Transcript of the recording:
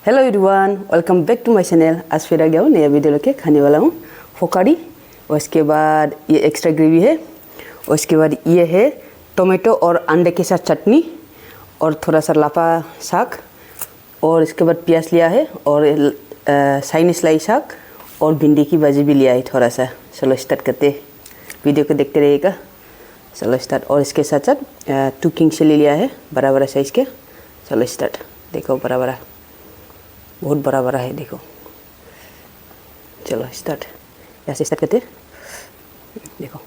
Hello everyone, welcome back to my channel. आज फिर आ गया हूँ नया वीडियो लेके। खाने वाला हूँ फोकाड़ी। उसके बाद ये एक्स्ट्रा ग्रेवी है। उसके बाद ये है टोमेटो और अंडे के साथ चटनी और थोड़ा सा लापा साग। और इसके बाद प्याज लिया है और चाइनीज लाई साग और भिंडी की भाजी भी लिया है थोड़ा सा। चलो स्टार्ट करते, वीडियो को देखते रहिएगा। चलो स्टार्ट। और इसके साथ साथ 2 किंग चिली लिया है बड़ा बड़ा साइज़ के। चलो स्टार्ट। देखो बड़ा बड़ा, बहुत बड़ा बड़ा है देखो। चलो स्टार्ट, यहाँ से स्टार्ट करते। देखो